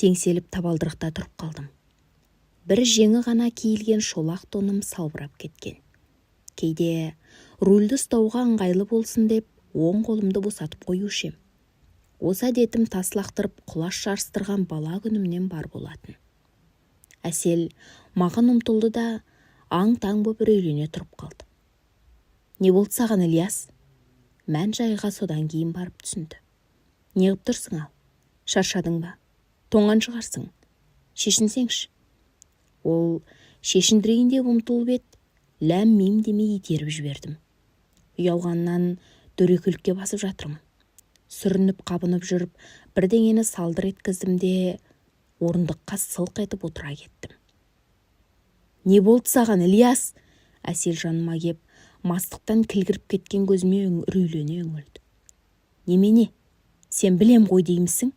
Теңселіп табалдырықта тұрып қалдым. Бір жеңі ғана киілген шолақ тоным салбырап кеткен. Кейде рульді ұстауға ыңғайлы болсын деп оң қолымды босатып қоюшы ем. Осы әдетім тас лақтырып құлаш жарыстырған бала күнімнен бар болатын. Әсел маған ұмтылды да аң-таң боп үрейлене тұрып қалды. Не болды саған, Ильяс? Мән жайға содан кейін барып түсінді. Неғып тұрсың ал? Шаршадың ба? Тоңған шығарсың. Шешінсеңші. Ол шешіндірейін деп ұмтылып еді, ләм-мим демей итеріп жібердім. Ұялғаннан дөрекілікке басып жатырмын. Сүрініп қабынып жүріп, бірдеңені салдыр еткіздім де орындыққа сылқ етіп отыра кеттім. Не болды саған, Ильяс? Әсел жаныма кеп, мастықтан кілгіріп кеткен көзіме үрейлене үңілді. Немене? Сен білем ғой деймісің?